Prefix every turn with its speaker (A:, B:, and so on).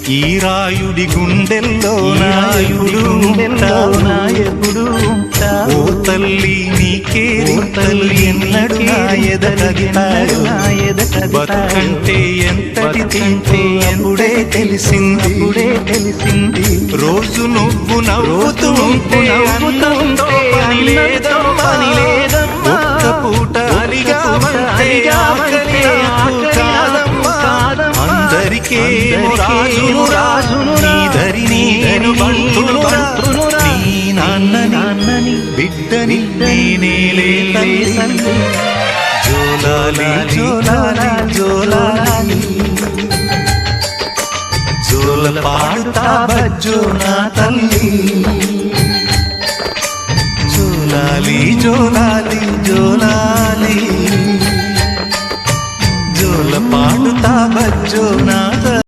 A: ఈ రాయుడి గుండెల్లో నాయకుడు ఓ తల్లి నీకే రింతలు ఎన్నడు నాయదగినాడు బతుకంటే ఎంతటి తింటే అప్పుడే తెలిసింది రోజు నువ్వు నవ్వుతూ ఉంటే అన్నంతో పని లేదమ్మా ఒక్క పూట అలిగా ఆకలి కాదమ్మా అందరికీ రాజును నీదరిని నేను బంటునురా నీ నాన్నని బిడ్డని నేనేలే తల్లి జోలాలి జోలాలి జోలాలి జోల పాడుతా బజ్జో నా తల్లి జోలాలి జోలాలి జోలాలి జోల పాడుతా బజ్జో నా